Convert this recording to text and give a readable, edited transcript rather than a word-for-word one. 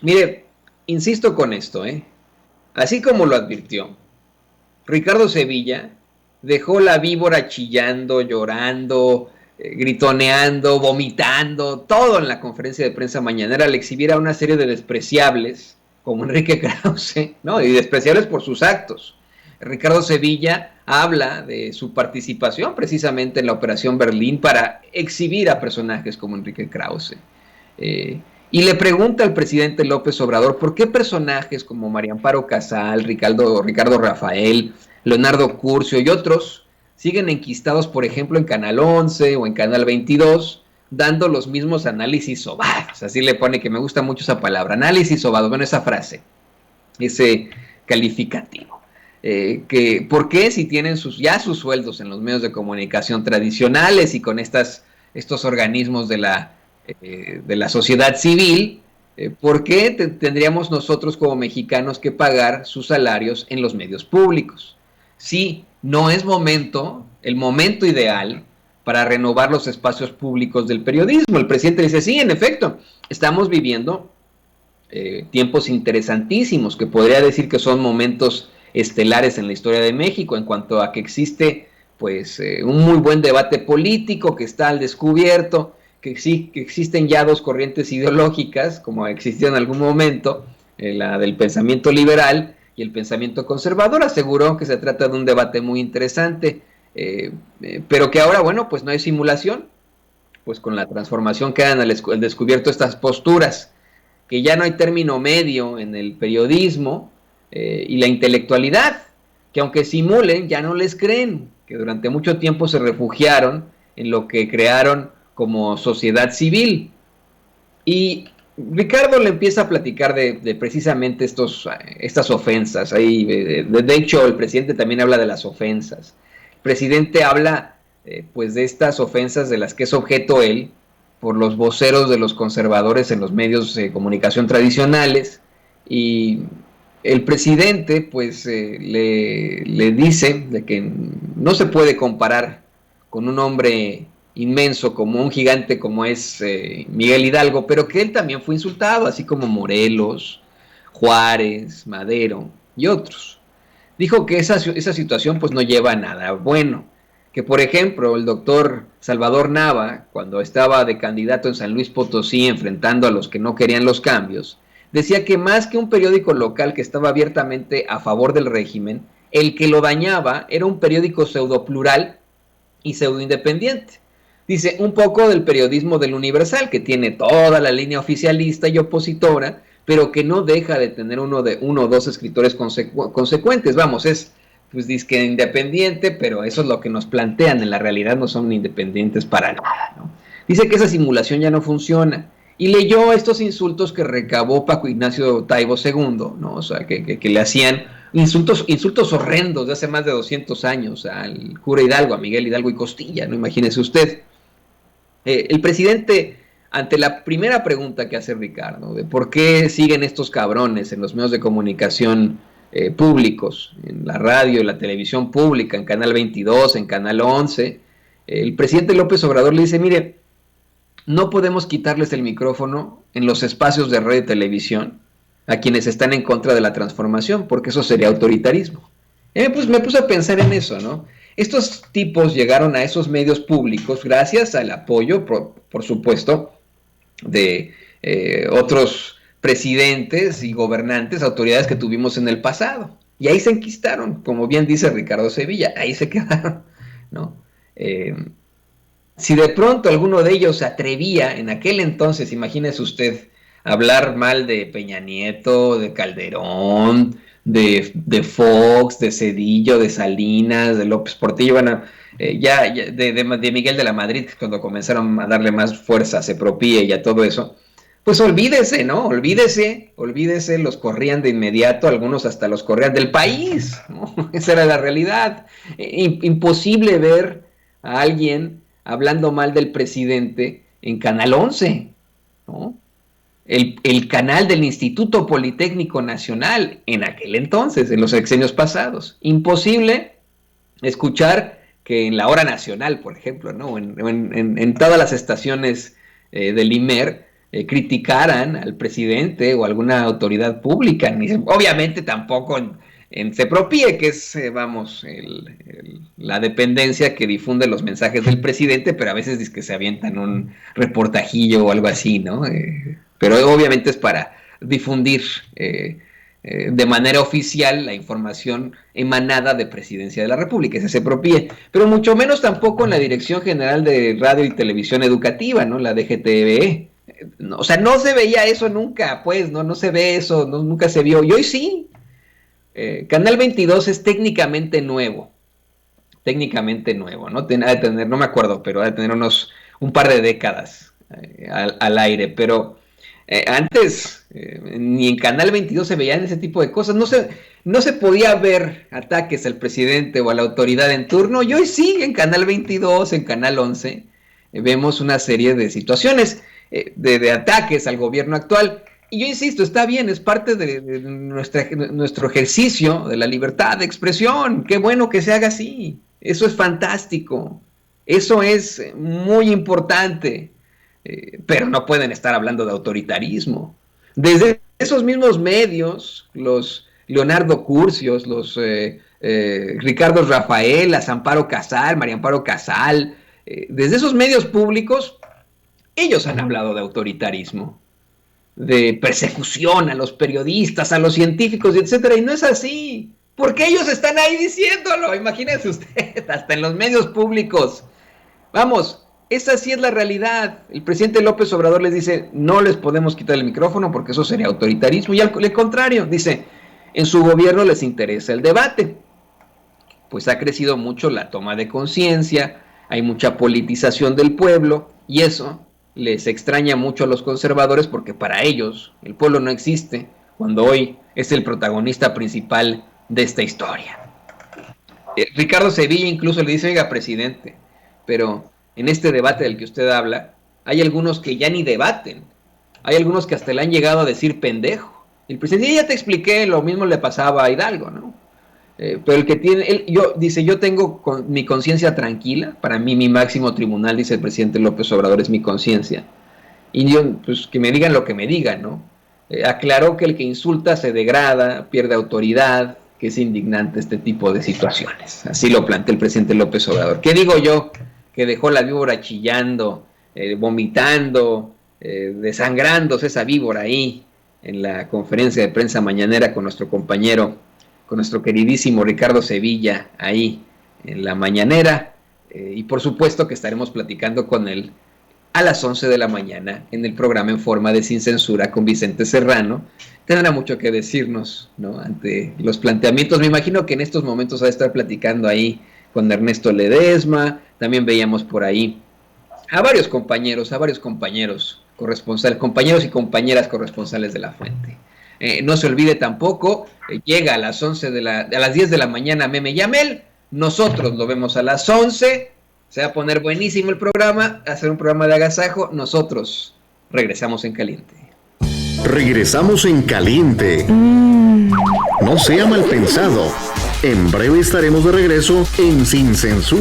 Mire, insisto con esto, ¿eh? Así como lo advirtió, Ricardo Sevilla dejó la víbora chillando, llorando, gritoneando, vomitando, todo en la conferencia de prensa mañanera al exhibir a una serie de despreciables como Enrique Krause, ¿no? Y despreciables por sus actos. Ricardo Sevilla habla de su participación precisamente en la Operación Berlín para exhibir a personajes como Enrique Krause. Eh, y le pregunta al presidente López Obrador por qué personajes como María Amparo Casal, Ricardo Rafael, Leonardo Curcio y otros siguen enquistados, por ejemplo, en Canal 11 o en Canal 22, dando los mismos análisis sobados. Así le pone, que me gusta mucho esa palabra, análisis sobado, bueno, esa frase, ese calificativo. ¿Por qué si tienen ya sus sueldos en los medios de comunicación tradicionales y con estos organismos de la sociedad civil, ¿por qué tendríamos nosotros como mexicanos que pagar sus salarios en los medios públicos? Sí, no es el momento ideal para renovar los espacios públicos del periodismo. El presidente dice, sí, en efecto, estamos viviendo tiempos interesantísimos, que podría decir que son momentos estelares en la historia de México, en cuanto a que existe pues un muy buen debate político que está al descubierto, que sí, que existen ya dos corrientes ideológicas, como existió en algún momento, la del pensamiento liberal y el pensamiento conservador. Aseguró que se trata de un debate muy interesante, pero que ahora, bueno, pues no hay simulación, pues con la transformación quedan al descubierto estas posturas, que ya no hay término medio en el periodismo y la intelectualidad, que aunque simulen, ya no les creen, que durante mucho tiempo se refugiaron en lo que crearon como sociedad civil. Y Ricardo le empieza a platicar de precisamente estas ofensas. Ahí, de hecho, el presidente también habla de las ofensas. El presidente habla pues de estas ofensas de las que es objeto él por los voceros de los conservadores en los medios de comunicación tradicionales. Y el presidente pues le dice de que no se puede comparar con un hombre inmenso, como un gigante como es Miguel Hidalgo, pero que él también fue insultado, así como Morelos, Juárez, Madero y otros. Dijo que esa situación pues no lleva a nada bueno, que por ejemplo el doctor Salvador Nava, cuando estaba de candidato en San Luis Potosí enfrentando a los que no querían los cambios, decía que más que un periódico local que estaba abiertamente a favor del régimen, el que lo dañaba era un periódico pseudo plural y pseudo independiente. Dice, un poco del periodismo del Universal, que tiene toda la línea oficialista y opositora, pero que no deja de tener uno o dos escritores consecuentes. Vamos, es pues disque independiente, pero eso es lo que nos plantean. En la realidad no son independientes para nada, ¿no? Dice que esa simulación ya no funciona. Y leyó estos insultos que recabó Paco Ignacio Taibo II, ¿no? O sea, que le hacían insultos horrendos de hace más de 200 años al cura Hidalgo, a Miguel Hidalgo y Costilla, ¿no? Imagínese usted. El presidente, ante la primera pregunta que hace Ricardo, de por qué siguen estos cabrones en los medios de comunicación públicos, en la radio, en la televisión pública, en Canal 22, en Canal 11, el presidente López Obrador le dice, mire, no podemos quitarles el micrófono en los espacios de radio y televisión a quienes están en contra de la transformación, porque eso sería autoritarismo. Pues me puse a pensar en eso, ¿no? Estos tipos llegaron a esos medios públicos gracias al apoyo, por supuesto, de otros presidentes y gobernantes, autoridades que tuvimos en el pasado. Y ahí se enquistaron, como bien dice Ricardo Sevilla, ahí se quedaron, ¿no? Eh, si de pronto alguno de ellos se atrevía en aquel entonces, imagínese usted, hablar mal de Peña Nieto, de Calderón, Fox, de Cedillo, de Salinas, de López Portillo, bueno, de Miguel de la Madrid, cuando comenzaron a darle más fuerza a Sepropie y a todo eso, pues olvídese, ¿no? Olvídese, los corrían de inmediato, algunos hasta los corrían del país, ¿no? Esa era la realidad. Imposible ver a alguien hablando mal del presidente en Canal 11, ¿no? El canal del Instituto Politécnico Nacional en aquel entonces, en los sexenios pasados. Imposible escuchar que en la hora nacional, por ejemplo, ¿no? En todas las estaciones del IMER, criticaran al presidente o alguna autoridad pública. Obviamente tampoco en CEPROPIE, que es, vamos, la dependencia que difunde los mensajes del presidente, pero a veces dice que se avientan un reportajillo o algo así, ¿no? Pero obviamente es para difundir de manera oficial la información emanada de Presidencia de la República, ese CEPROPIE, pero mucho menos tampoco en la Dirección General de Radio y Televisión Educativa, ¿no? La DGTVE. O sea, no se veía eso nunca, pues, no se ve eso, nunca se vio, y hoy sí. Canal 22 es técnicamente nuevo, ¿no? Ha de tener, no me acuerdo, pero ha de tener un par de décadas al aire, pero antes ni en Canal 22 se veían ese tipo de cosas, no se podía ver ataques al presidente o a la autoridad en turno, y hoy sí, en Canal 22, en Canal 11, vemos una serie de situaciones de ataques al gobierno actual. Y yo insisto, está bien, es parte de nuestro ejercicio de la libertad de expresión. Qué bueno que se haga así. Eso es fantástico. Eso es muy importante. Pero no pueden estar hablando de autoritarismo. Desde esos mismos medios, los Leonardo Curcios, los Ricardo Rafaelas, Amparo Casal, María Amparo Casal, desde esos medios públicos, ellos han hablado de autoritarismo, de persecución a los periodistas, a los científicos, etcétera, y no es así, porque ellos están ahí diciéndolo, imagínense usted, hasta en los medios públicos. Vamos, esa sí es la realidad. El presidente López Obrador les dice, no les podemos quitar el micrófono porque eso sería autoritarismo, y al contrario, dice, en su gobierno les interesa el debate. Pues ha crecido mucho la toma de conciencia, hay mucha politización del pueblo, y eso les extraña mucho a los conservadores porque para ellos el pueblo no existe cuando hoy es el protagonista principal de esta historia. Ricardo Sevilla incluso le dice, oiga, presidente, pero en este debate del que usted habla, hay algunos que ya ni debaten, hay algunos que hasta le han llegado a decir pendejo. El presidente, ya te expliqué, lo mismo le pasaba a Hidalgo, ¿no? Pero el que tiene, dice, yo tengo mi conciencia tranquila, para mí mi máximo tribunal, dice el presidente López Obrador, es mi conciencia. Y yo, pues que me digan lo que me digan, ¿no? Aclaró que el que insulta se degrada, pierde autoridad, que es indignante este tipo de situaciones. Así lo plantea el presidente López Obrador. ¿Qué digo yo? Que dejó la víbora chillando, vomitando, desangrándose esa víbora ahí, en la conferencia de prensa mañanera con nuestro compañero, con nuestro queridísimo Ricardo Sevilla, ahí en la mañanera, y por supuesto que estaremos platicando con él a las 11 de la mañana en el programa En Forma de Sin Censura con Vicente Serrano. Tendrá mucho que decirnos, ¿no?, ante los planteamientos. Me imagino que en estos momentos va a estar platicando ahí con Ernesto Ledesma. También veíamos por ahí a varios compañeros corresponsales, compañeros y compañeras corresponsales de La Fuente. No se olvide tampoco, llega a las 10 de la mañana Meme Yamel, nosotros lo vemos a las 11, se va a poner buenísimo el programa, hacer un programa de agasajo, nosotros regresamos en caliente. Regresamos en caliente. No sea mal pensado, en breve estaremos de regreso en Sin Censura.